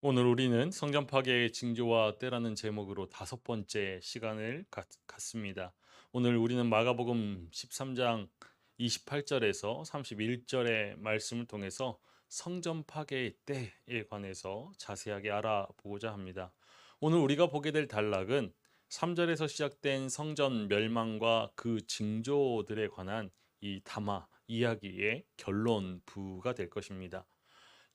오늘 우리는 성전 파괴의 징조와 때라는 제목으로 다섯 번째 시간을 갖습니다. 오늘 우리는 마가복음 13장 28절에서 31절의 말씀을 통해서 성전 파괴의 때에 관해서 자세하게 알아보고자 합니다. 오늘 우리가 보게 될 단락은 3절에서 시작된 성전 멸망과 그 징조들에 관한 이 담화 이야기의 결론부가 될 것입니다.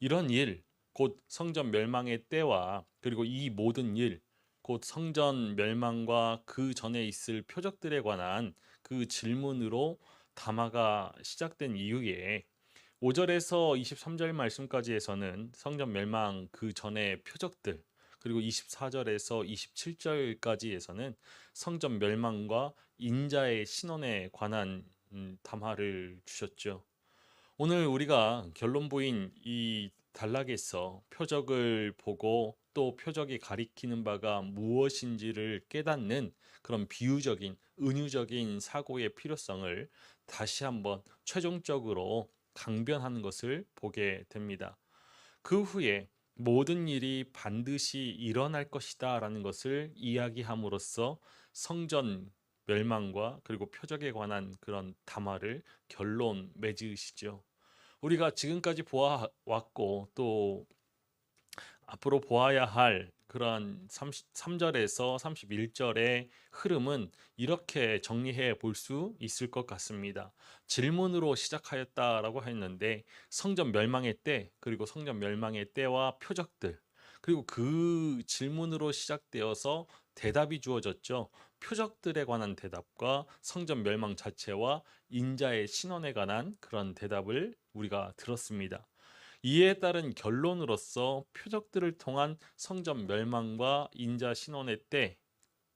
이런 일, 곧 성전 멸망의 때와 그리고 이 모든 일, 곧 성전 멸망과 그 전에 있을 표적들에 관한 그 질문으로 담화가 시작된 이후에 5절에서 23절 말씀까지에서는 성전 멸망 그 전의 표적들, 그리고 24절에서 27절까지에서는 성전 멸망과 인자의 신원에 관한 담화를 주셨죠. 오늘 우리가 결론부인 이 단락에서 표적을 보고 또 표적이 가리키는 바가 무엇인지를 깨닫는 그런 비유적인 은유적인 사고의 필요성을 다시 한번 최종적으로 강변하는 것을 보게 됩니다. 그 후에 모든 일이 반드시 일어날 것이다 라는 것을 이야기함으로써 성전 멸망과 그리고 표적에 관한 그런 담화를 결론 맺으시죠. 우리가 지금까지 보아왔고 또 앞으로 보아야 할 그러한 3절에서 31절의 흐름은 이렇게 정리해 볼 수 있을 것 같습니다. 질문으로 시작하였다라고 했는데 성전 멸망의 때, 그리고 성전 멸망의 때와 표적들, 그리고 그 질문으로 시작되어서 대답이 주어졌죠. 표적들에 관한 대답과 성전 멸망 자체와 인자의 신원에 관한 그런 대답을 우리가 들었습니다. 이에 따른 결론으로서 표적들을 통한 성전 멸망과 인자 신원의 때,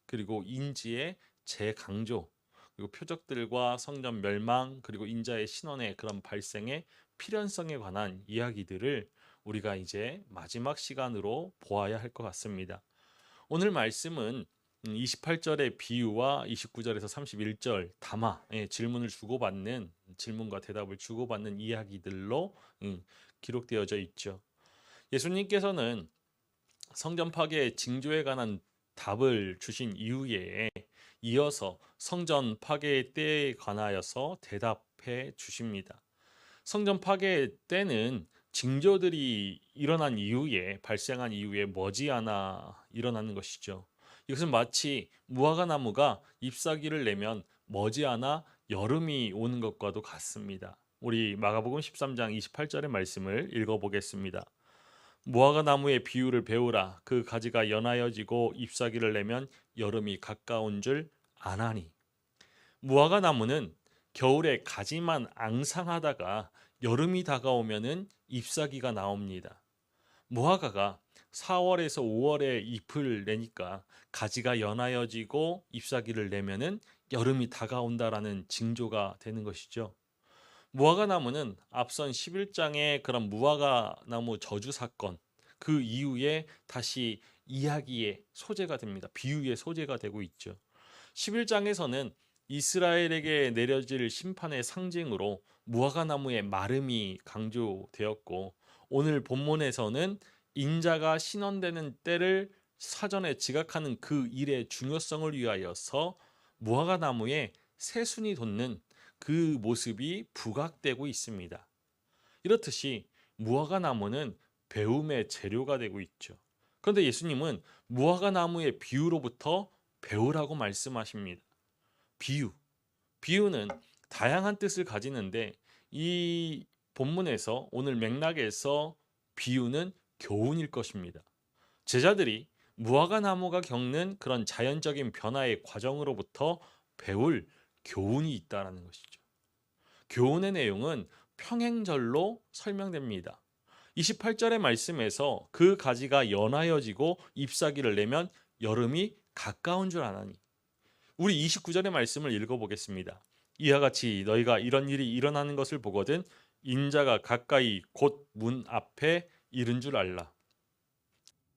그리고 인지의 재강조, 그리고 표적들과 성전 멸망, 그리고 인자의 신원의 그런 발생의 필연성에 관한 이야기들을 우리가 이제 마지막 시간으로 보아야 할 것 같습니다. 오늘 말씀은 28절의 비유와 29절에서 31절 담화의 질문을 주고받는, 질문과 대답을 주고받는 이야기들로 기록되어져 있죠. 예수님께서는 성전 파괴의 징조에 관한 답을 주신 이후에 이어서 성전 파괴의 때에 관하여서 대답해 주십니다. 성전 파괴의 때는 징조들이 일어난 이후에, 발생한 이후에 머지않아 일어나는 것이죠. 이것은 마치 무화과 나무가 잎사귀를 내면 머지않아 여름이 오는 것과도 같습니다. 우리 마가복음 13장 28절의 말씀을 읽어보겠습니다. 무화과 나무의 비유를 배우라. 그 가지가 연하여지고 잎사귀를 내면 여름이 가까운 줄 아나니. 무화과 나무는 겨울에 가지만 앙상하다가 여름이 다가오면은 잎사귀가 나옵니다. 무화과가 4월에서 5월에 잎을 내니까 가지가 연하여지고 잎사귀를 내면은 여름이 다가온다라는 징조가 되는 것이죠. 무화과 나무는 앞선 11장의 그런 무화과 나무 저주 사건, 그 이후에 다시 이야기의 소재가 됩니다. 비유의 소재가 되고 있죠. 11장에서는 이스라엘에게 내려질 심판의 상징으로 무화과 나무의 마름이 강조되었고, 오늘 본문에서는 인자가 신원되는 때를 사전에 지각하는 그 일의 중요성을 위하여서 무화과 나무에 새순이 돋는 그 모습이 부각되고 있습니다. 이렇듯이 무화과 나무는 배움의 재료가 되고 있죠. 그런데 예수님은 무화과 나무의 비유로부터 배우라고 말씀하십니다. 비유. 비유는 다양한 뜻을 가지는데 이 본문에서, 오늘 맥락에서 비유는 교훈일 것입니다. 제자들이 무화과 나무가 겪는 그런 자연적인 변화의 과정으로부터 배울 교훈이 있다라는 것이죠. 교훈의 내용은 평행절로 설명됩니다. 28절의 말씀에서 그 가지가 연하여지고 잎사귀를 내면 여름이 가까운 줄 아나니. 우리 29절의 말씀을 읽어보겠습니다. 이와 같이 너희가 이런 일이 일어나는 것을 보거든 인자가 가까이 곧 문 앞에 이른 줄 알라.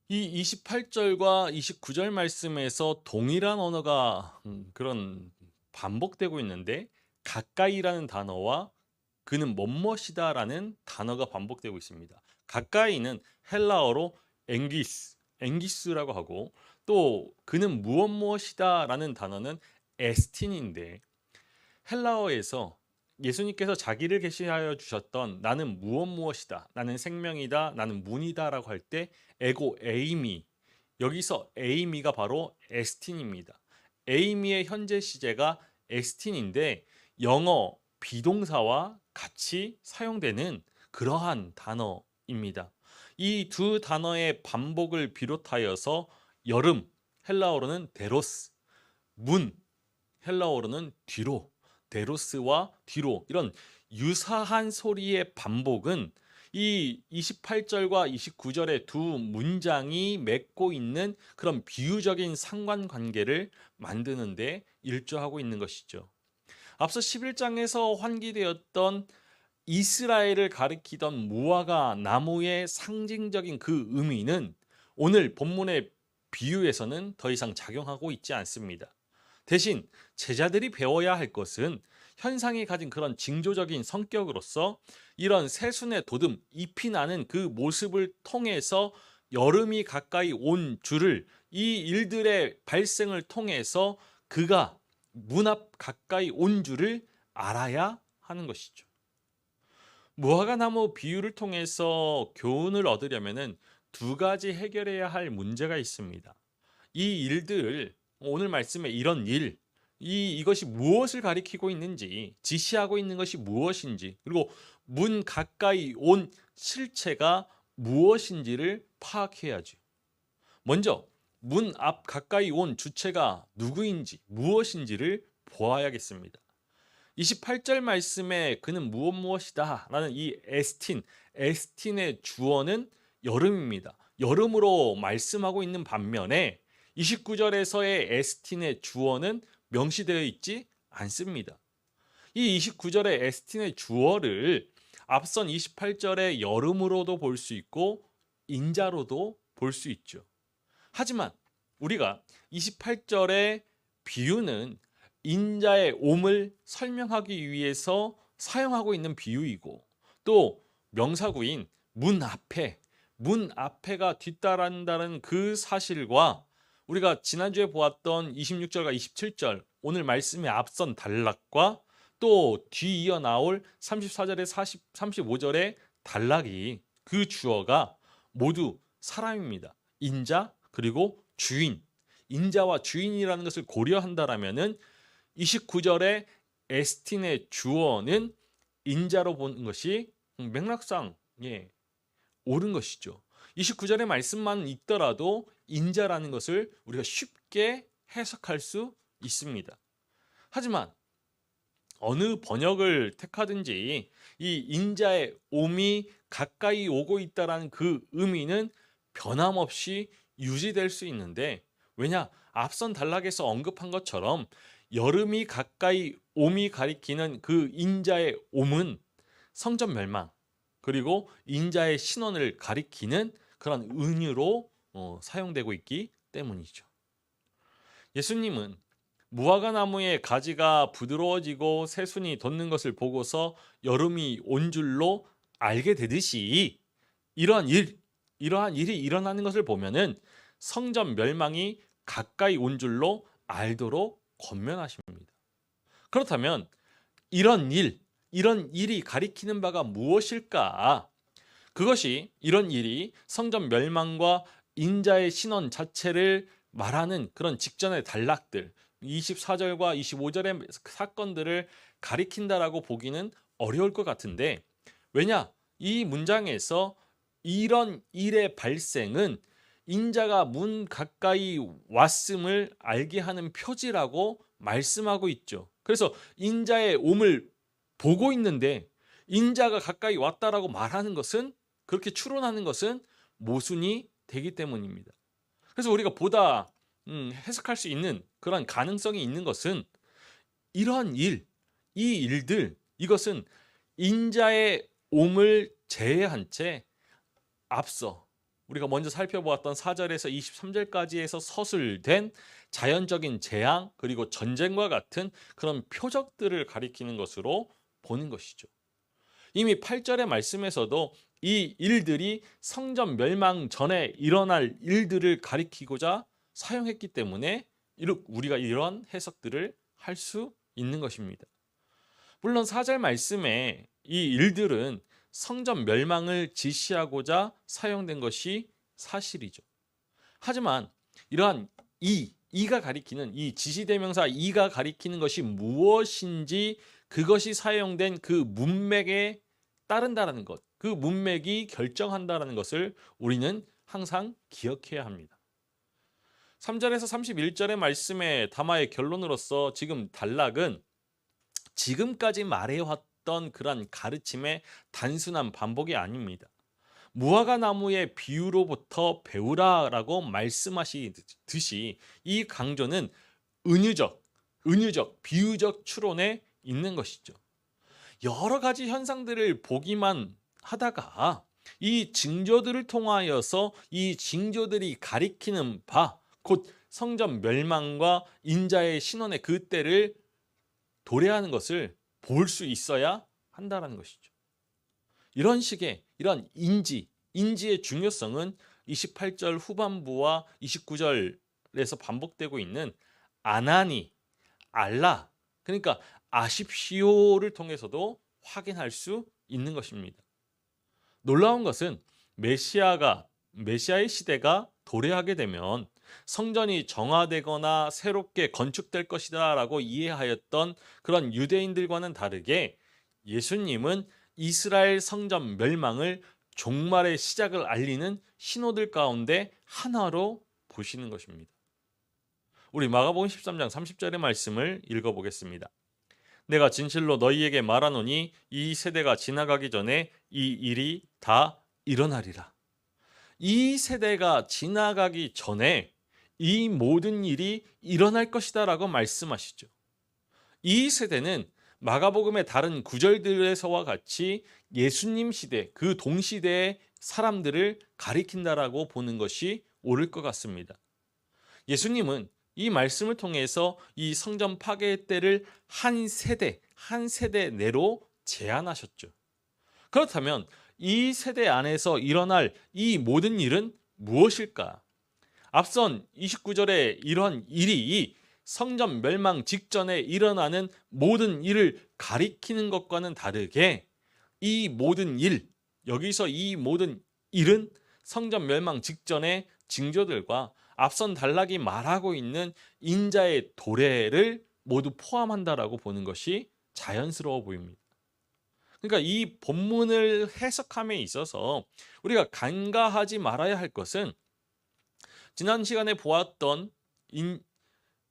이 28절과 29절 말씀에서 동일한 언어가 그런 반복되고 있는데, 가까이라는 단어와 그는 뭐뭇이다라는 단어가 반복되고 있습니다. 가까이는 헬라어로 앵기스라고 하고, 또 그는 무엇이다라는 단어는 에스틴인데, 헬라어에서 예수님께서 자기를 계시하여 주셨던 나는 무엇이다, 나는 생명이다, 나는 문이다라고 할 때 에고 에이미, 여기서 에이미가 바로 에스틴입니다. 에이미의 현재 시제가 에스틴인데 영어 비동사와 같이 사용되는 그러한 단어입니다. 이 두 단어의 반복을 비롯하여서 여름, 헬라어로는 데로스, 문, 헬라어로는 뒤로, 데로스와 뒤로, 이런 유사한 소리의 반복은 이 28절과 29절의 두 문장이 맺고 있는 그런 비유적인 상관관계를 만드는 데 일조하고 있는 것이죠. 앞서 11장에서 환기되었던 이스라엘을 가리키던 무화과 나무의 상징적인 그 의미는 오늘 본문의 비유에서는 더 이상 작용하고 있지 않습니다. 대신 제자들이 배워야 할 것은 현상이 가진 그런 징조적인 성격으로서 이런 새순의 돋음, 잎이 나는 그 모습을 통해서 여름이 가까이 온 줄을, 이 일들의 발생을 통해서 그가 문 앞 가까이 온 줄을 알아야 하는 것이죠. 무화과 나무 비유를 통해서 교훈을 얻으려면은 두 가지 해결해야 할 문제가 있습니다. 이 일들, 오늘 말씀에 이런 일, 이것이 무엇을 가리키고 있는지, 지시하고 있는 것이 무엇인지, 그리고 문 가까이 온 실체가 무엇인지를 파악해야죠. 먼저 문 앞 가까이 온 주체가 누구인지, 무엇인지를 보아야겠습니다. 28절 말씀에 그는 무엇이다 라는 이 에스틴의 주어는 여름입니다. 여름으로 말씀하고 있는 반면에 29절에서의 에스틴의 주어는 명시되어 있지 않습니다. 이 29절의 에스틴의 주어를 앞선 28절의 여름으로도 볼 수 있고 인자로도 볼 수 있죠. 하지만 우리가 28절의 비유는 인자의 옴을 설명하기 위해서 사용하고 있는 비유이고, 또 명사구인 문 앞에가 뒤따른다는 그 사실과 우리가 지난주에 보았던 26절과 27절 오늘 말씀의 앞선 단락과 또 뒤이어 나올 34절에 35절의 단락이, 그 주어가 모두 사람입니다. 인자 그리고 주인, 인자와 주인이라는 것을 고려한다라면은 29절의 에스틴의 주어는 인자로 보는 것이 맥락상 옳은 것이죠. 29절의 말씀만 읽더라도 인자라는 것을 우리가 쉽게 해석할 수 있습니다. 하지만 어느 번역을 택하든지 이 인자의 옴이 가까이 오고 있다는 그 의미는 변함없이 유지될 수 있는데, 왜냐? 앞선 단락에서 언급한 것처럼 여름이 가까이 옴이 가리키는 그 인자의 옴은 성전 멸망 그리고 인자의 신원을 가리키는 그런 은유로 사용되고 있기 때문이죠. 예수님은 무화과 나무의 가지가 부드러워지고 새순이 돋는 것을 보고서 여름이 온 줄로 알게 되듯이 이러한 일이 일어나는 것을 보면은 성전 멸망이 가까이 온 줄로 알도록 권면하십니다. 그렇다면 이런 일이 가리키는 바가 무엇일까? 그것이, 이런 일이 성전 멸망과 인자의 신원 자체를 말하는 그런 직전의 단락들, 24절과 25절의 사건들을 가리킨다라고 보기는 어려울 것 같은데, 왜냐? 이 문장에서 이런 일의 발생은 인자가 문 가까이 왔음을 알게 하는 표지라고 말씀하고 있죠. 그래서 인자의 옴을 보고 있는데 인자가 가까이 왔다라고 말하는 것은, 그렇게 추론하는 것은 모순이 되기 때문입니다. 그래서 우리가 보다 해석할 수 있는 그런 가능성이 있는 것은 이러한 이 일들, 이것은 인자의 옴을 제외한 채 앞서 우리가 먼저 살펴보았던 4절에서 23절까지에서 서술된 자연적인 재앙 그리고 전쟁과 같은 그런 표적들을 가리키는 것으로 보는 것이죠. 이미 8절의 말씀에서도 이 일들이 성전 멸망 전에 일어날 일들을 가리키고자 사용했기 때문에 우리가 이런 해석들을 할 수 있는 것입니다. 물론 4절 말씀에 이 일들은 성전 멸망을 지시하고자 사용된 것이 사실이죠. 하지만 이러한 이가 가리키는 이 지시대명사 이가 가리키는 것이 무엇인지 그것이 사용된 그 문맥에 따른다라는 것, 그 문맥이 결정한다라는 것을 우리는 항상 기억해야 합니다. 3절에서 31절의 말씀의 담화의 결론으로서 지금 단락은 지금까지 말해왔던 그런 가르침의 단순한 반복이 아닙니다. 무화과 나무의 비유로부터 배우라라고 말씀하시듯이 이 강조는 은유적, 비유적 추론에 있는 것이죠. 여러 가지 현상들을 보기만 하다가 이 징조들을 통하여서 이 징조들이 가리키는 바, 곧 성전 멸망과 인자의 신원의 그때를 도래하는 것을 볼 수 있어야 한다는 것이죠. 이런 식의 이런 인지의 중요성은 28절 후반부와 29절에서 반복되고 있는 아나니, 알라, 그러니까 아십시오를 통해서도 확인할 수 있는 것입니다. 놀라운 것은 메시아의 시대가 도래하게 되면 성전이 정화되거나 새롭게 건축될 것이다 라고 이해하였던 그런 유대인들과는 다르게 예수님은 이스라엘 성전 멸망을 종말의 시작을 알리는 신호들 가운데 하나로 보시는 것입니다. 우리 마가복음 13장 30절의 말씀을 읽어보겠습니다. 내가 진실로 너희에게 말하노니 이 세대가 지나가기 전에 이 일이 다 일어나리라. 이 세대가 지나가기 전에 이 모든 일이 일어날 것이다 라고 말씀하시죠. 이 세대는 마가복음의 다른 구절들에서와 같이 예수님 시대, 그 동시대의 사람들을 가리킨다라고 보는 것이 옳을 것 같습니다. 예수님은 이 말씀을 통해서 이 성전 파괴의 때를 한 세대 내로 제한하셨죠. 그렇다면 이 세대 안에서 일어날 이 모든 일은 무엇일까? 앞선 29절에 이런 일이 성전 멸망 직전에 일어나는 모든 일을 가리키는 것과는 다르게 이 모든 일, 여기서 이 모든 일은 성전 멸망 직전의 징조들과 앞선 단락이 말하고 있는 인자의 도래를 모두 포함한다라고 보는 것이 자연스러워 보입니다. 그러니까 이 본문을 해석함에 있어서 우리가 간과하지 말아야 할 것은 지난 시간에 보았던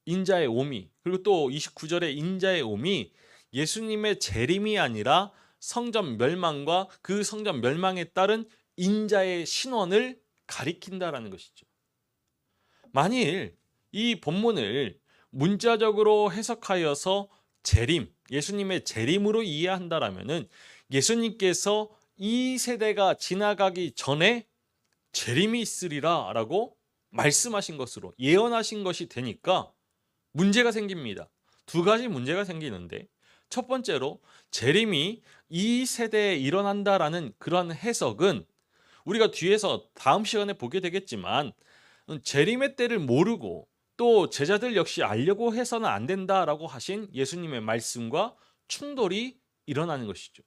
인자의 오미, 그리고 또 29절의 인자의 오미, 예수님의 재림이 아니라 성전 멸망과 그 성전 멸망에 따른 인자의 신원을 가리킨다라는 것이죠. 만일 이 본문을 문자적으로 해석하여서 재림, 예수님의 재림으로 이해한다라면은 예수님께서 이 세대가 지나가기 전에 재림이 있으리라라고 말씀하신 것으로 예언하신 것이 되니까 문제가 생깁니다. 두 가지 문제가 생기는데, 첫 번째로 재림이 이 세대에 일어난다라는 그런 해석은 우리가 뒤에서 다음 시간에 보게 되겠지만 재림의 때를 모르고 또 제자들 역시 알려고 해서는 안 된다라고 하신 예수님의 말씀과 충돌이 일어나는 것이죠.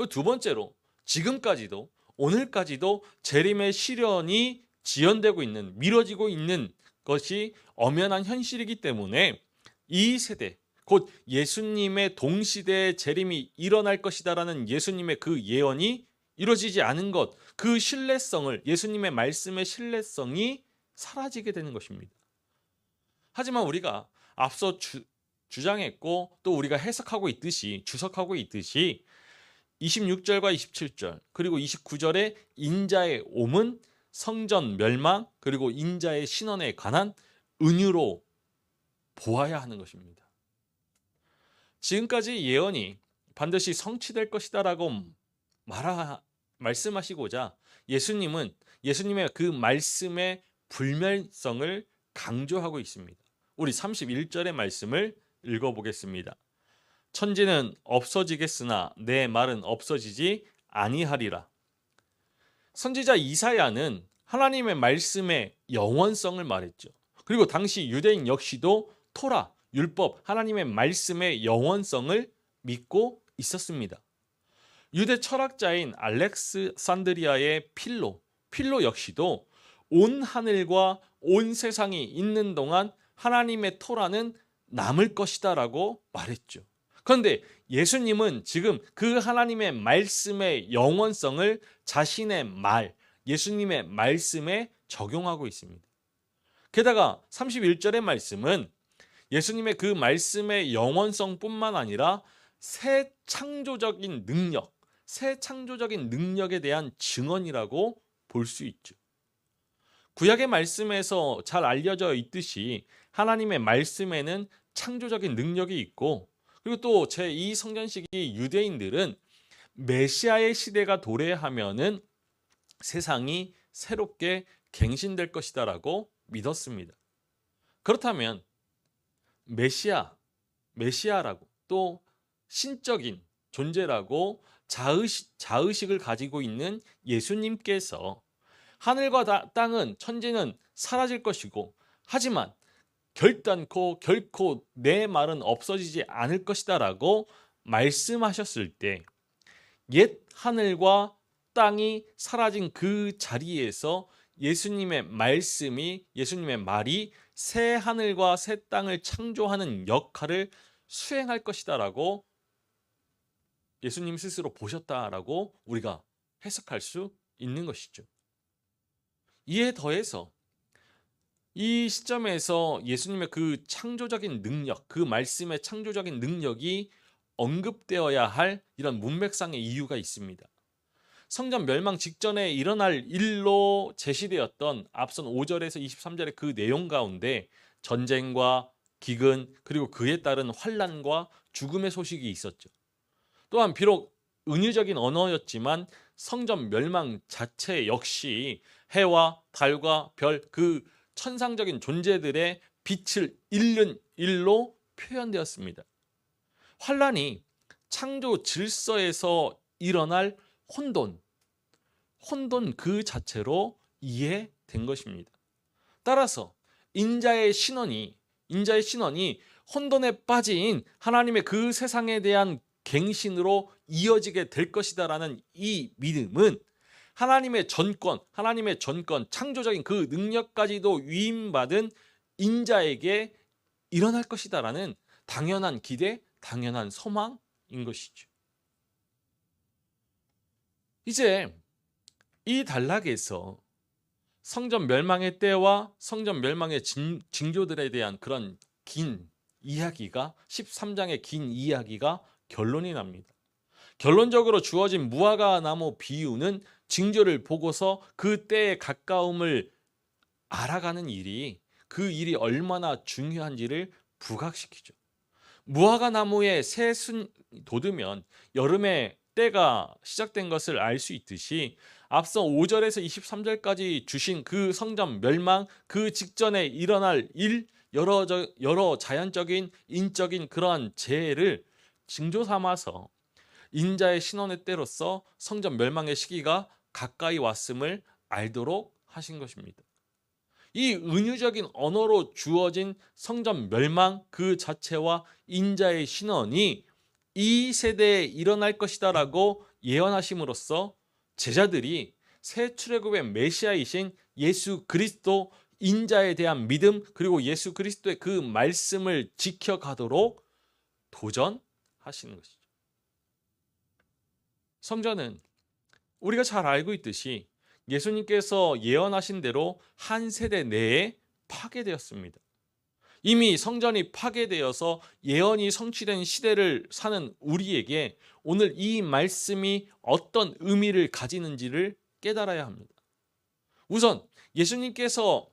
두 번째로 지금까지도 오늘까지도 재림의 시련이 지연되고 있는, 미뤄지고 있는 것이 엄연한 현실이기 때문에 이 세대, 곧 예수님의 동시대의 재림이 일어날 것이다라는 예수님의 그 예언이 이루어지지 않은 것, 그 신뢰성을, 예수님의 말씀의 신뢰성이 사라지게 되는 것입니다. 하지만 우리가 앞서 주장했고 또 우리가 해석하고 있듯이, 주석하고 있듯이 26절과 27절 그리고 29절의 인자의 옴은 성전 멸망 그리고 인자의 신원에 관한 은유로 보아야 하는 것입니다. 지금까지 예언이 반드시 성취될 것이다라고 말씀하시고자 예수님은 예수님의 그 말씀의 불멸성을 강조하고 있습니다. 우리 31절의 말씀을 읽어보겠습니다. 천지는 없어지겠으나 내 말은 없어지지 아니하리라. 선지자 이사야는 하나님의 말씀의 영원성을 말했죠. 그리고 당시 유대인 역시도 토라, 율법, 하나님의 말씀의 영원성을 믿고 있었습니다. 유대 철학자인 알렉산드리아의 필로 역시도 온 하늘과 온 세상이 있는 동안 하나님의 토라는 남을 것이다라고 말했죠. 그런데 예수님은 지금 그 하나님의 말씀의 영원성을 자신의 예수님의 말씀에 적용하고 있습니다. 게다가 31절의 말씀은 예수님의 그 말씀의 영원성뿐만 아니라 새 창조적인 능력에 대한 증언이라고 볼 수 있죠. 구약의 말씀에서 잘 알려져 있듯이 하나님의 말씀에는 창조적인 능력이 있고, 그리고 또 제2 성전시기 유대인들은 메시아의 시대가 도래하면은 세상이 새롭게 갱신될 것이다라고 믿었습니다. 그렇다면 메시아라고 또 신적인 존재라고 자의식을 가지고 있는 예수님께서 하늘과 땅은 천지는 사라질 것이고, 하지만 결코 내 말은 없어지지 않을 것이다라고 말씀하셨을 때, 옛 하늘과 땅이 사라진 그 자리에서 예수님의 말이 새 하늘과 새 땅을 창조하는 역할을 수행할 것이다라고 예수님 스스로 보셨다라고 우리가 해석할 수 있는 것이죠. 이에 더해서 이 시점에서 예수님의 그 창조적인 능력, 그 말씀의 창조적인 능력이 언급되어야 할 이런 문맥상의 이유가 있습니다. 성전 멸망 직전에 일어날 일로 제시되었던 앞선 5절에서 23절의 그 내용 가운데 전쟁과 기근, 그리고 그에 따른 환난과 죽음의 소식이 있었죠. 또한 비록 은유적인 언어였지만 성전 멸망 자체 역시 해와 달과 별, 그 천상적인 존재들의 빛을 잃는 일로 표현되었습니다. 환란이 창조 질서에서 일어날 혼돈 그 자체로 이해된 것입니다. 따라서 인자의 신원이 혼돈에 빠진 하나님의 그 세상에 대한 갱신으로 이어지게 될 것이다라는 이 믿음은 하나님의 전권, 창조적인 그 능력까지도 위임받은 인자에게 일어날 것이다라는 당연한 기대, 당연한 소망인 것이죠. 이제 이 단락에서 성전 멸망의 때와 성전 멸망의 징조들에 대한 그런 긴 이야기가 13장의 긴 이야기가 결론이 납니다. 결론적으로 주어진 무화과 나무 비유는 징조를 보고서 그 때의 가까움을 알아가는 그 일이 얼마나 중요한지를 부각시키죠. 무화과 나무에 새순 돋으면 여름의 때가 시작된 것을 알 수 있듯이 앞서 5절에서 23절까지 주신 그 성전 멸망 그 직전에 일어날 여러 자연적인 인적인 그러한 재해를 징조 삼아서 인자의 신원의 때로서 성전 멸망의 시기가 가까이 왔음을 알도록 하신 것입니다. 이 은유적인 언어로 주어진 성전 멸망 그 자체와 인자의 신원이 이 세대에 일어날 것이다라고 예언하심으로써 제자들이 새 출애굽의 메시아이신 예수 그리스도 인자에 대한 믿음, 그리고 예수 그리스도의 그 말씀을 지켜가도록 도전하시는 것이죠. 성전은 우리가 잘 알고 있듯이 예수님께서 예언하신 대로 한 세대 내에 파괴되었습니다. 이미 성전이 파괴되어서 예언이 성취된 시대를 사는 우리에게 오늘 이 말씀이 어떤 의미를 가지는지를 깨달아야 합니다. 우선 예수님께서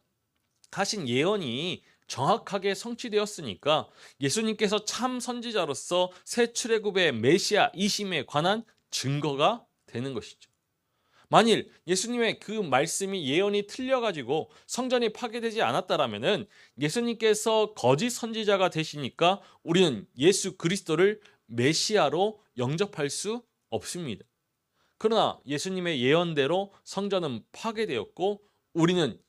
하신 예언이 정확하게 성취되었으니까 예수님께서 참 선지자로서 새 출애굽의 메시아이심에 관한 증거가 되는 것이죠. 만일 예수님의 그 말씀이 예언이 틀려가지고 성전이 파괴되지 않았다라면은 예수님께서 거짓 선지자가 되시니까 우리는 예수 그리스도를 메시아로 영접할 수 없습니다. 그러나 예수님의 예언대로 성전은 파괴되었고 우리는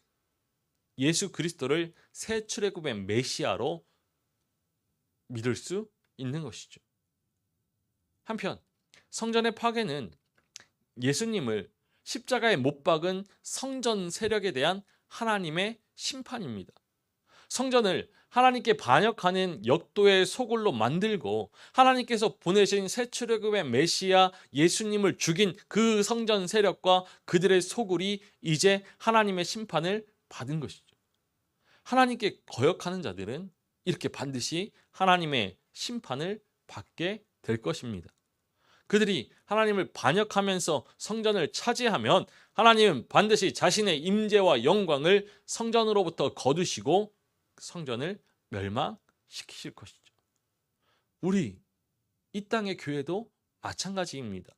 예수 그리스도를 새 출애굽의 메시아로 믿을 수 있는 것이죠. 한편 성전의 파괴는 예수님을 십자가에 못 박은 성전 세력에 대한 하나님의 심판입니다. 성전을 하나님께 반역하는 역도의 소굴로 만들고 하나님께서 보내신 새 출애굽의 메시아 예수님을 죽인 그 성전 세력과 그들의 소굴이 이제 하나님의 심판을 받은 것이죠. 하나님께 거역하는 자들은 이렇게 반드시 하나님의 심판을 받게 될 것입니다. 그들이 하나님을 반역하면서 성전을 차지하면 하나님은 반드시 자신의 임재와 영광을 성전으로부터 거두시고 성전을 멸망시키실 것이죠. 우리 이 땅의 교회도 마찬가지입니다.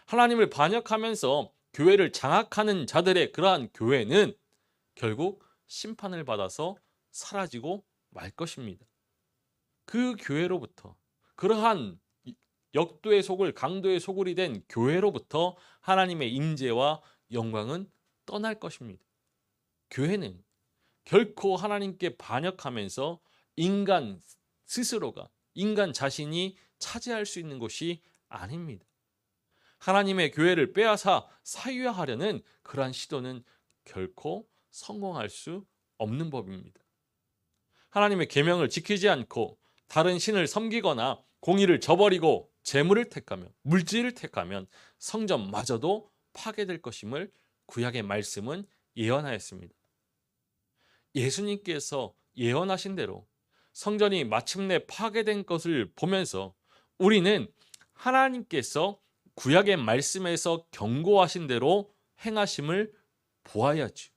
하나님을 반역하면서 교회를 장악하는 자들의 그러한 교회는 결국 심판을 받아서 사라지고 말 것입니다. 그 교회로부터 그러한 역도의 소굴, 강도의 소굴이 된 교회로부터 하나님의 임재와 영광은 떠날 것입니다. 교회는 결코 하나님께 반역하면서 인간 스스로가, 인간 자신이 차지할 수 있는 것이 아닙니다. 하나님의 교회를 빼앗아 사유하려는 그러한 시도는 결코 성공할 수 없는 법입니다. 하나님의 계명을 지키지 않고 다른 신을 섬기거나 공의를 저버리고 재물을 택하며 물질을 택하면 성전마저도 파괴될 것임을 구약의 말씀은 예언하였습니다. 예수님께서 예언하신 대로 성전이 마침내 파괴된 것을 보면서 우리는 하나님께서 구약의 말씀에서 경고하신 대로 행하심을 보아야지.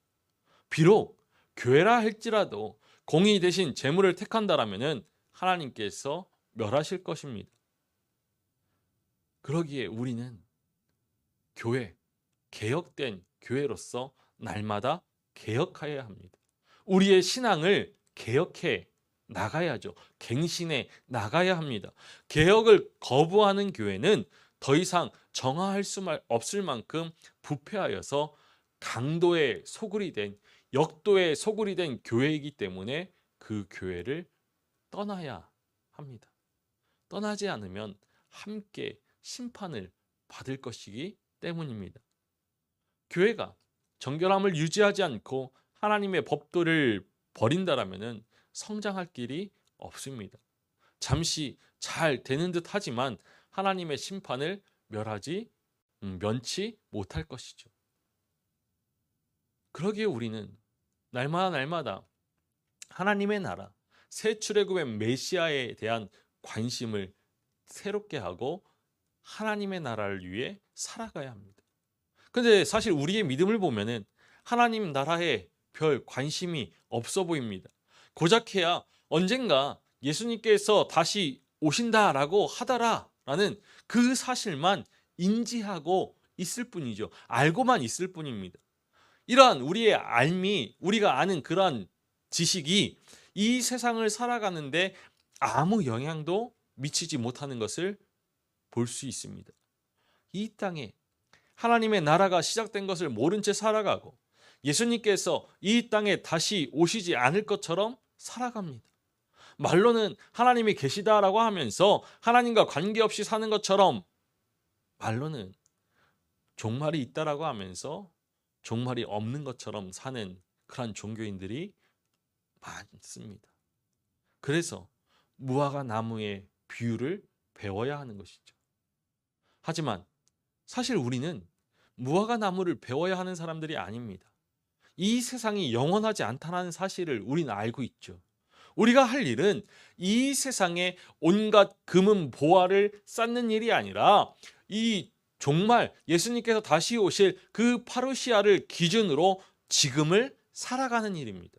비록 교회라 할지라도 공의 대신 재물을 택한다라면 하나님께서 멸하실 것입니다. 그러기에 우리는 교회, 개혁된 교회로서 날마다 개혁해야 합니다. 우리의 신앙을 개혁해 나가야죠. 갱신해 나가야 합니다. 개혁을 거부하는 교회는 더 이상 정화할 수 없을 만큼 부패하여서 강도의 소굴이 된, 역도의 소굴이 된 교회이기 때문에 그 교회를 떠나야 합니다. 떠나지 않으면 함께 심판을 받을 것이기 때문입니다. 교회가 정결함을 유지하지 않고 하나님의 법도를 버린다라면 성장할 길이 없습니다. 잠시 잘 되는 듯 하지만 하나님의 심판을 면치 못할 것이죠. 그러기에 우리는 날마다 하나님의 나라, 새 출애굽의 메시아에 대한 관심을 새롭게 하고 하나님의 나라를 위해 살아가야 합니다. 근데 사실 우리의 믿음을 보면은 하나님 나라에 별 관심이 없어 보입니다. 고작해야 언젠가 예수님께서 다시 오신다라고 하더라라는 그 사실만 인지하고 있을 뿐이죠. 알고만 있을 뿐입니다. 이러한 우리의 알미, 우리가 아는 그러한 지식이 이 세상을 살아가는데 아무 영향도 미치지 못하는 것을 볼 수 있습니다. 이 땅에 하나님의 나라가 시작된 것을 모른 채 살아가고 예수님께서 이 땅에 다시 오시지 않을 것처럼 살아갑니다. 말로는 하나님이 계시다라고 하면서 하나님과 관계없이 사는 것처럼 말로는 종말이 있다라고 하면서 종말이 없는 것처럼 사는 그런 종교인들이 많습니다. 그래서 무화과 나무의 비유를 배워야 하는 것이죠. 하지만 사실 우리는 무화과 나무를 배워야 하는 사람들이 아닙니다. 이 세상이 영원하지 않다는 사실을 우리는 알고 있죠. 우리가 할 일은 이 세상에 온갖 금은 보화를 쌓는 일이 아니라 이 정말 예수님께서 다시 오실 그 파루시아를 기준으로 지금을 살아가는 일입니다.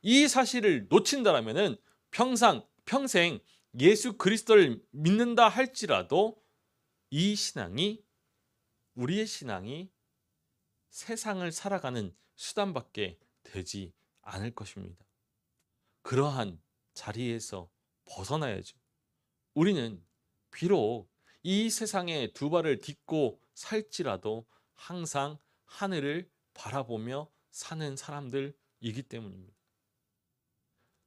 이 사실을 놓친다라면은 평생 예수 그리스도를 믿는다 할지라도 이 신앙이, 우리의 신앙이 세상을 살아가는 수단밖에 되지 않을 것입니다. 그러한 자리에서 벗어나야죠. 우리는 비록 이 세상에 두 발을 딛고 살지라도 항상 하늘을 바라보며 사는 사람들이기 때문입니다.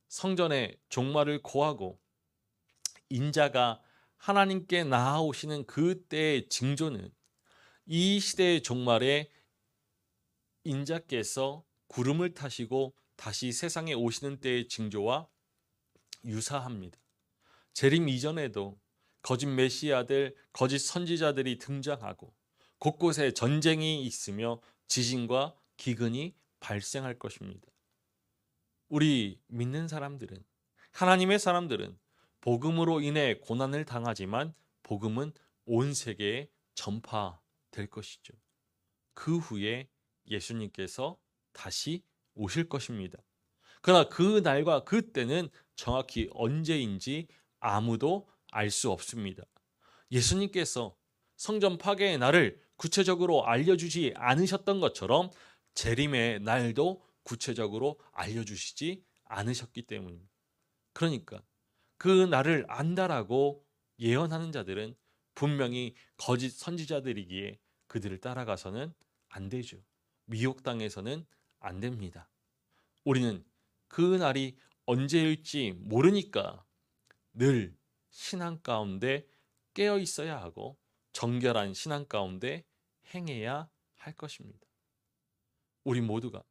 성전의 종말을 고하고 인자가 하나님께 나아오시는 그때의 징조는 이 시대의 종말에 인자께서 구름을 타시고 다시 세상에 오시는 때의 징조와 유사합니다. 재림 이전에도 거짓 메시아들, 거짓 선지자들이 등장하고 곳곳에 전쟁이 있으며 지진과 기근이 발생할 것입니다. 우리 믿는 사람들은, 하나님의 사람들은 복음으로 인해 고난을 당하지만 복음은 온 세계에 전파될 것이죠. 그 후에 예수님께서 다시 오실 것입니다. 그러나 그 날과 그 때는 정확히 언제인지 아무도 알 수 없습니다. 예수님께서 성전 파괴의 날을 구체적으로 알려주지 않으셨던 것처럼 재림의 날도 구체적으로 알려주시지 않으셨기 때문입니다. 그러니까 그 날을 안다라고 예언하는 자들은 분명히 거짓 선지자들이기에 그들을 따라가서는 안 되죠. 미혹당해서는 안 됩니다. 우리는 그 날이 언제일지 모르니까 늘 신앙 가운데 깨어 있어야 하고 정결한 신앙 가운데 행해야 할 것입니다. 우리 모두가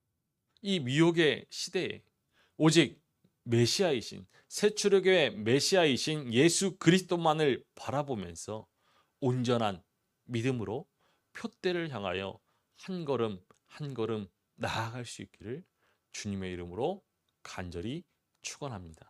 이 미혹의 시대에 오직 메시아이신 새 출애굽의 메시아이신 예수 그리스도만을 바라보면서 온전한 믿음으로 표대를 향하여 한 걸음 한 걸음 나아갈 수 있기를 주님의 이름으로 간절히 축원합니다.